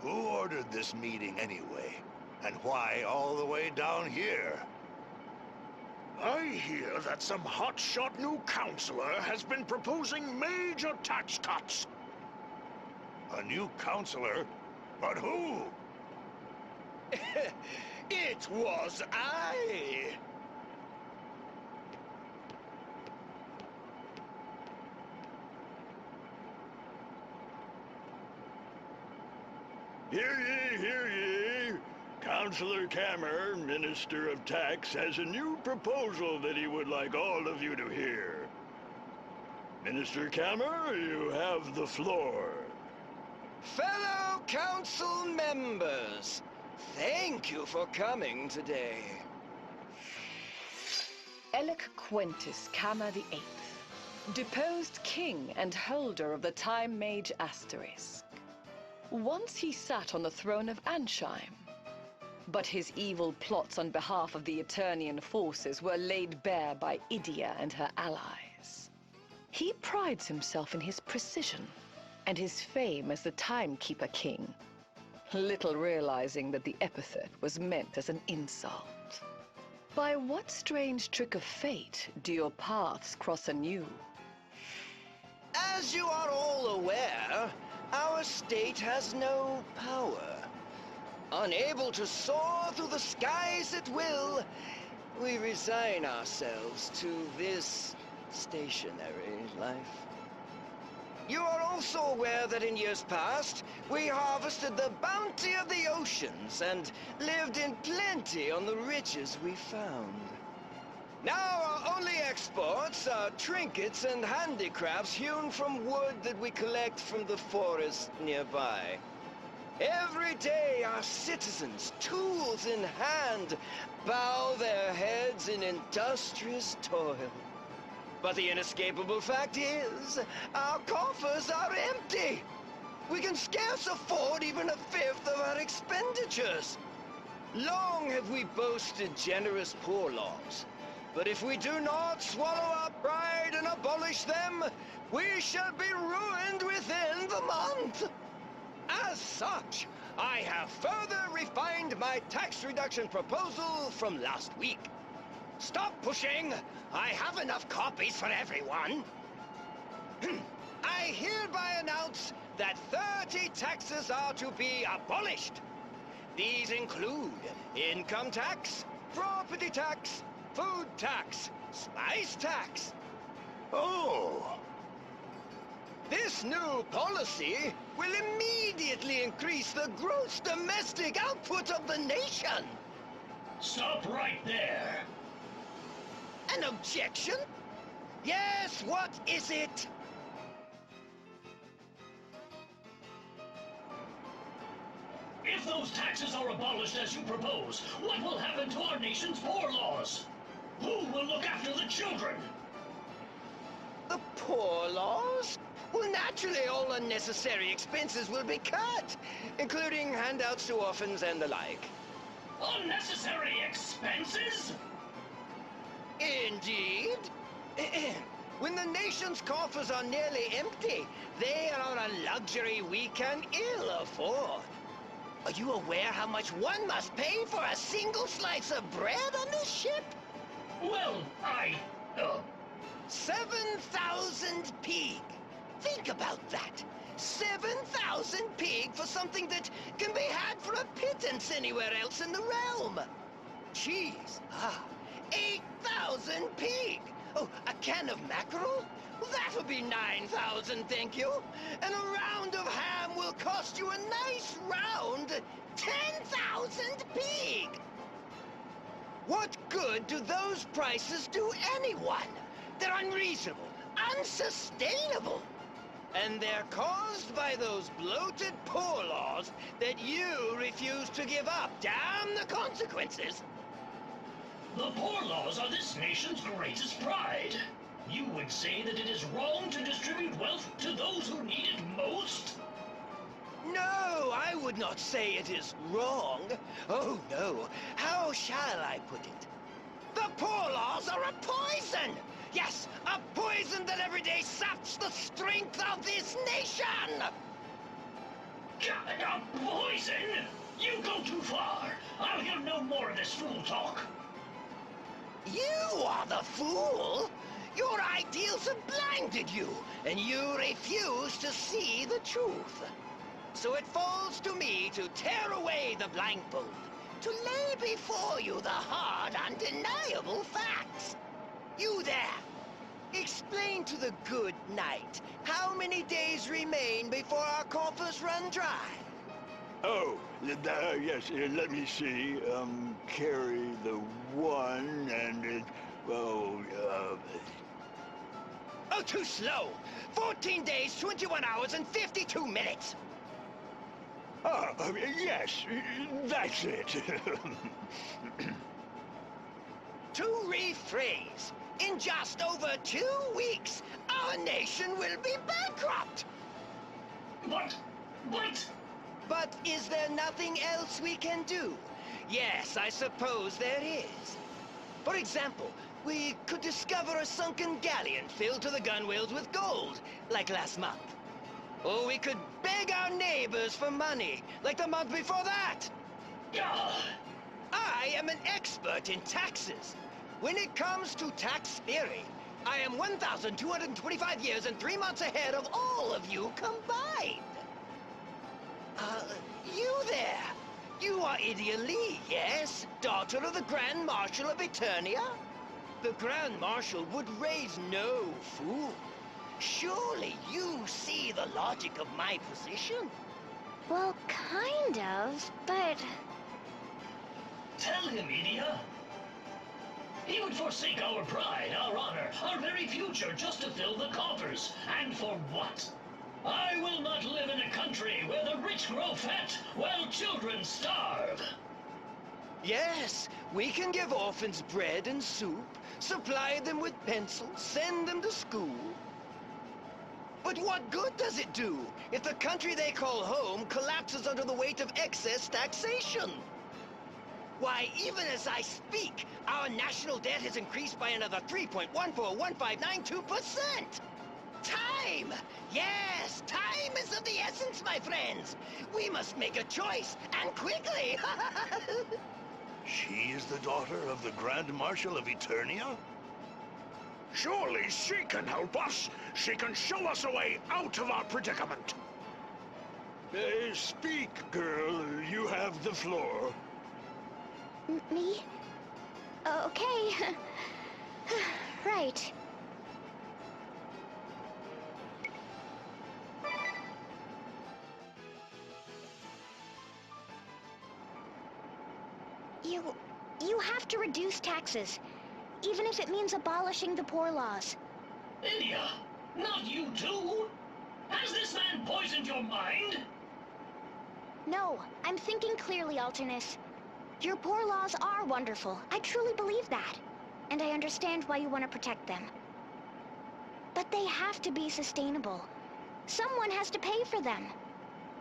Who ordered this meeting anyway? And why all the way down here? I hear that some hotshot new counselor has been proposing major tax cuts. A new counselor? But who? It was I! Hear ye, hear ye! Councillor Kammer, Minister of Tax, has a new proposal that he would like all of you to hear. Minister Kammer, you have the floor. Fellow council members, thank you for coming today. Elec Quentis Kammer VIII, deposed king and holder of the Time Mage Asterisk. Once he sat on the throne of Ansheim, but his evil plots on behalf of the Eternian forces were laid bare by Idia and her allies. He prides himself in his precision and his fame as the Timekeeper King, little realizing that the epithet was meant as an insult. By what strange trick of fate do your paths cross anew? As you are all aware, our state has no power. Unable to soar through the skies at will, we resign ourselves to this stationary life. You are also aware that in years past, we harvested the bounty of the oceans and lived in plenty on the riches we found. Now our only exports are trinkets and handicrafts hewn from wood that we collect from the forest nearby. Every day our citizens, tools in hand, bow their heads in industrious toil. But the inescapable fact is, our coffers are empty. We can scarce afford even a fifth of our expenditures. Long have we boasted generous poor laws. But if we do not swallow our pride and abolish them, we shall be ruined within the month. As such, I have further refined my tax reduction proposal from last week. Stop pushing! I have enough copies for everyone. I hereby announce that 30 taxes are to be abolished. These include income tax, property tax, food tax, spice tax. Oh! This new policy will immediately increase the gross domestic output of the nation. Stop right there. An objection? Yes, what is it? If those taxes are abolished as you propose, what will happen to our nation's poor laws? Who will look after the children? The poor laws? Well, naturally, all unnecessary expenses will be cut, including handouts to orphans and the like. Unnecessary expenses? Indeed. When the nation's coffers are nearly empty, they are a luxury we can ill afford. Are you aware how much one must pay for a single slice of bread on this ship? Well, 7,000 pig. Think about that. 7,000 pig for something that can be had for a pittance anywhere else in the realm. Cheese. 8,000 pig. Oh, a can of mackerel? Well, that'll be 9,000, thank you. And a round of ham will cost you a nice round 10,000 pig. What good do those prices do anyone? They're unreasonable, unsustainable. And they're caused by those bloated poor laws that you refuse to give up. Damn the consequences. the poor laws are this nation's greatest pride. You would say that it is wrong to distribute wealth to those who need it most? No, I would not say it is wrong. Oh, no. How shall I put it? The poor laws are a poison! Yes, a poison that every day saps the strength of this nation! Poison? You go too far. I'll hear no more of this fool talk. You are the fool! Your ideals have blinded you, and you refuse to see the truth. So it falls to me to tear away the blindfold, to lay before you the hard, undeniable facts. You there! Explain to the good knight how many days remain before our coffers run dry. Oh, yes, let me see. Carry the one, and it... Oh, Oh, too slow! 14 days, 21 hours, and 52 minutes! Yes, that's it. To rephrase, in just over 2 weeks, our nation will be bankrupt! But... But is there nothing else we can do? Yes, I suppose there is. For example, we could discover a sunken galleon filled to the gunwales with gold, like last month. Or we could beg our neighbors for money, like the month before that. I am an expert in taxes. When it comes to tax theory, I am 1,225 years and 3 months ahead of all of you combined. You there! You are Idia Lee, yes? Daughter of the Grand Marshal of Eternia? The Grand Marshal would raise no fool. Surely you see the logic of my position? Well, kind of, but... Tell him, Idia. He would forsake our pride, our honor, our very future just to fill the coffers. And for what? I will not live in a country where the rich grow fat while children starve. Yes, we can give orphans bread and soup, supply them with pencils, send them to school. But what good does it do if the country they call home collapses under the weight of excess taxation? Why, even as I speak, our national debt has increased by another 3.141592%! Time! Yes, time is of the essence, my friends! We must make a choice, and quickly! She is the daughter of the Grand Marshal of Eternia? Surely she can help us. She can show us a way out of our predicament. Speak, girl. You have the floor. Me? Okay. Right. You have to reduce taxes, even if it means abolishing the poor laws. Idia, not you too? Has this man poisoned your mind? No, I'm thinking clearly, Alternis. Your poor laws are wonderful. I truly believe that. And I understand why you want to protect them. But they have to be sustainable. Someone has to pay for them.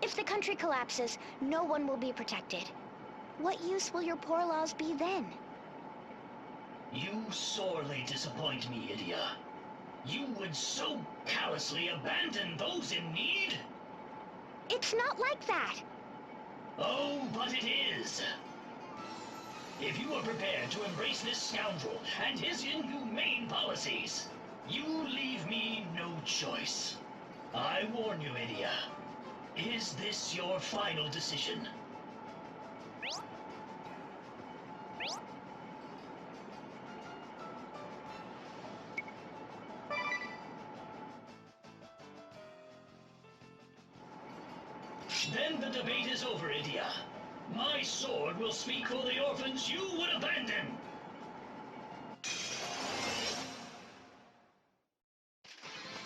If the country collapses, no one will be protected. What use will your poor laws be then? You sorely disappoint me, Idia. You would so callously abandon those in need? It's not like that. Oh, but it is. If you are prepared to embrace this scoundrel and his inhumane policies, you leave me no choice. I warn you, Idia. Is this your final decision? Then the debate is over, Idia. My sword will speak for the orphans you would abandon.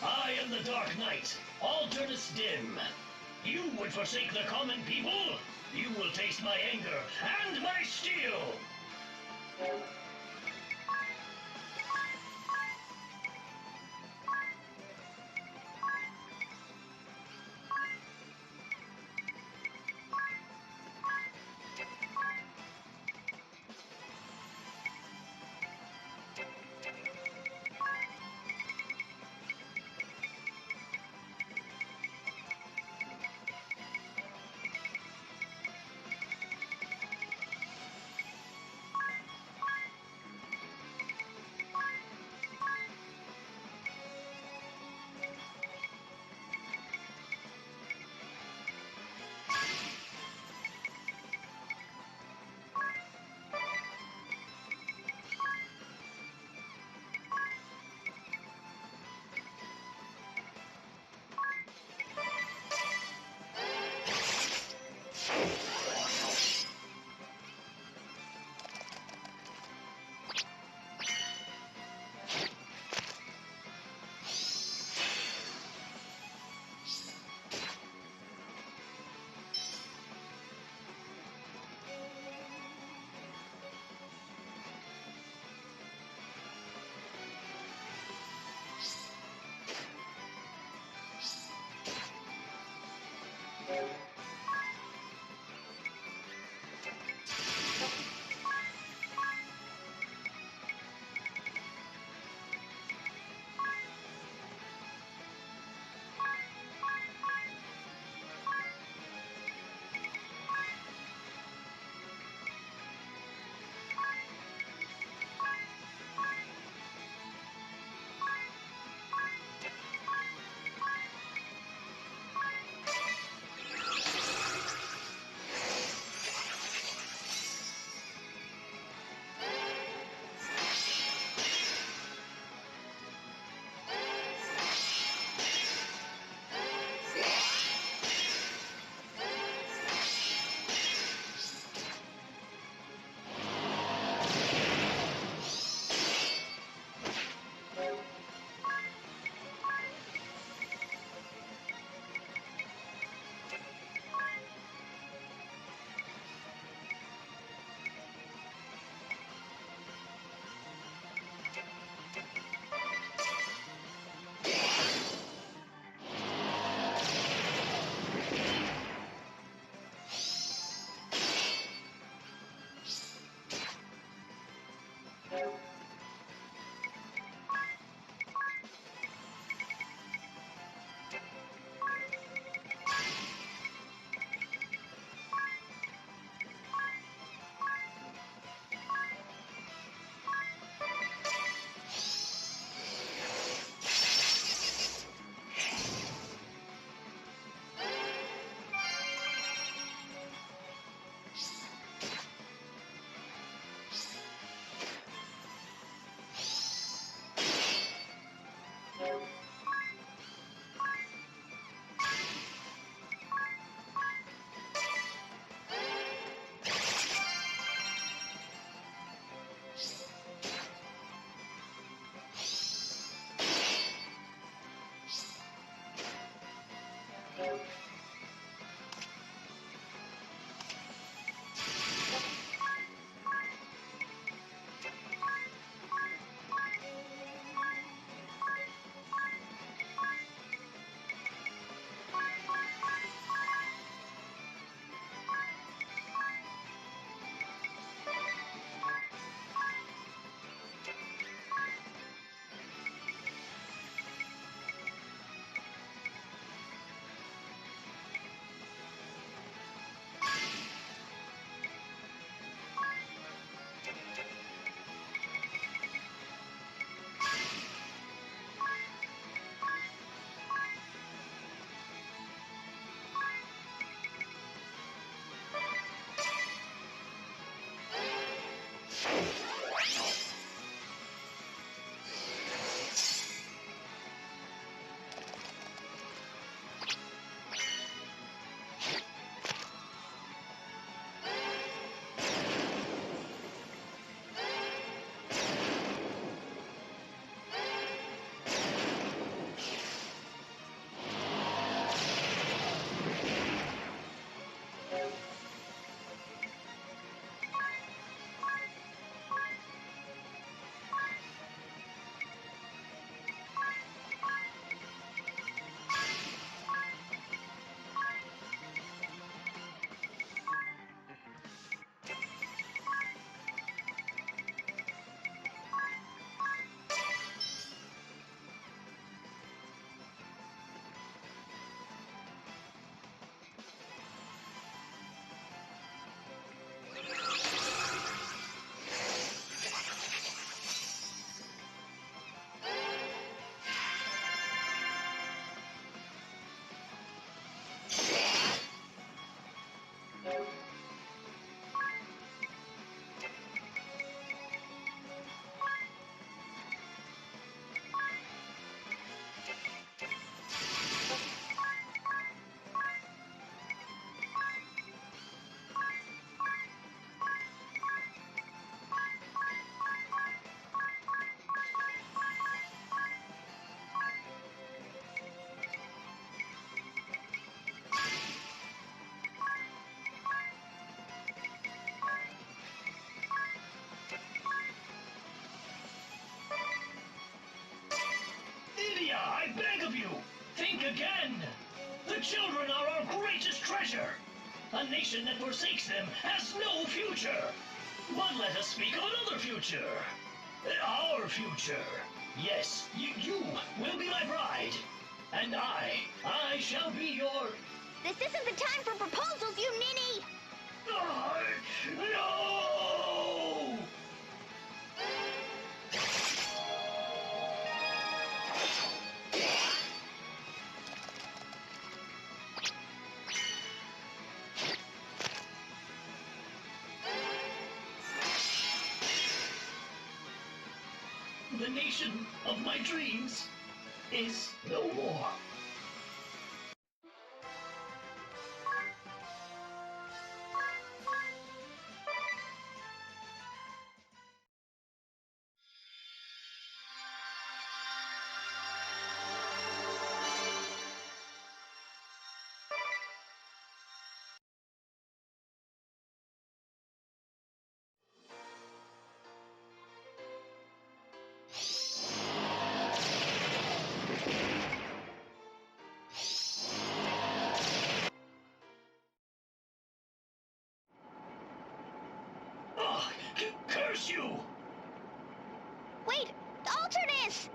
I am the Dark Knight, Alternis dim. You would forsake the common people? You will taste my anger and my steel! again! The children are our greatest treasure! A nation that forsakes them has no future! But let us speak of another future. Our future. Yes, you will be my bride. And I shall be your... This isn't the time for proposals, you ninny! No! The nation of my dreams is no more. Ugh, curse you! Wait! Alternis!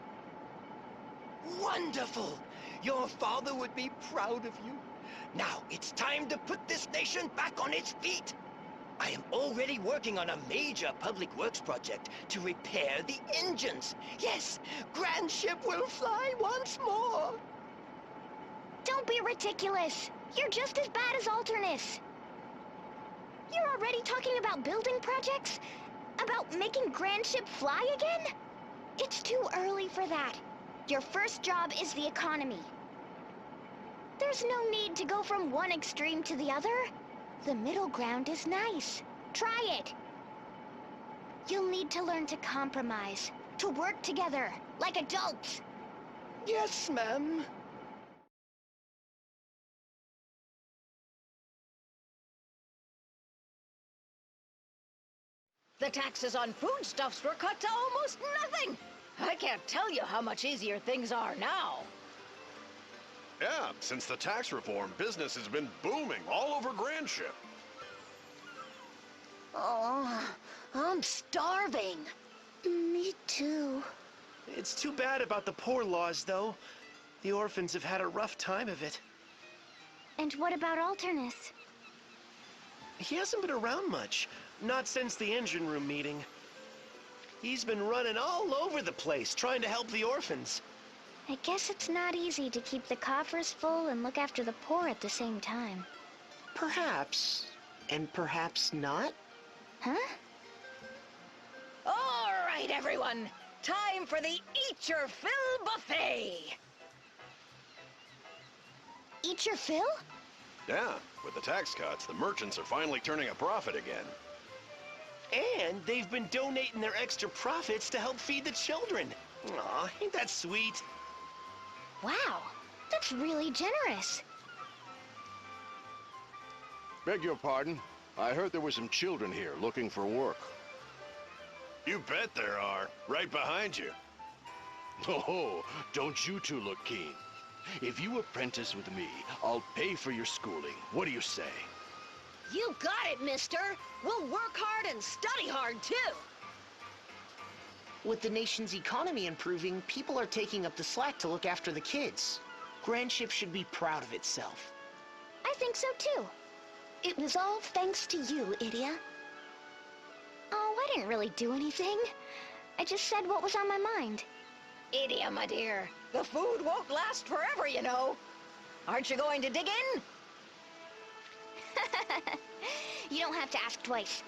Wonderful! Your father would be proud of you. Now, it's time to put this nation back on its feet. I am already working on a major public works project to repair the engines. Yes, Grand Ship will fly once more. Don't be ridiculous! You're just as bad as Alternis! You're already talking about building projects? About making Grand Ship fly again? It's too early for that. Your first job is the economy. There's no need to go from one extreme to the other. The middle ground is nice. Try it. You'll need to learn to compromise, to work together, like adults. Yes, ma'am. The taxes on foodstuffs were cut to almost nothing. I can't tell you how much easier things are now. Yeah, since the tax reform, business has been booming all over Grand Ship. Oh, I'm starving. Me too. It's too bad about the poor laws, though. The orphans have had a rough time of it. And what about Alternis? He hasn't been around much. Not since the engine room meeting. He's been running all over the place, trying to help the orphans. I guess it's not easy to keep the coffers full and look after the poor at the same time. Perhaps. And perhaps not? Huh? All right, everyone. Time for the Eat Your Fill buffet. Eat your fill? Yeah, with the tax cuts, the merchants are finally turning a profit again. And they've been donating their extra profits to help feed the children. Aw, ain't that sweet? Wow, that's really generous. Beg your pardon? I heard there were some children here looking for work. You bet there are, right behind you. Oh, don't you two look keen? If you apprentice with me, I'll pay for your schooling. What do you say? You got it, mister. We'll work hard and study hard, too. With the nation's economy improving, people are taking up the slack to look after the kids. Grand Ship should be proud of itself. I think so too. It was all thanks to you, Idia. Oh, I didn't really do anything. I just said what was on my mind. Idia, my dear, the food won't last forever, you know. Aren't you going to dig in? You don't have to ask twice.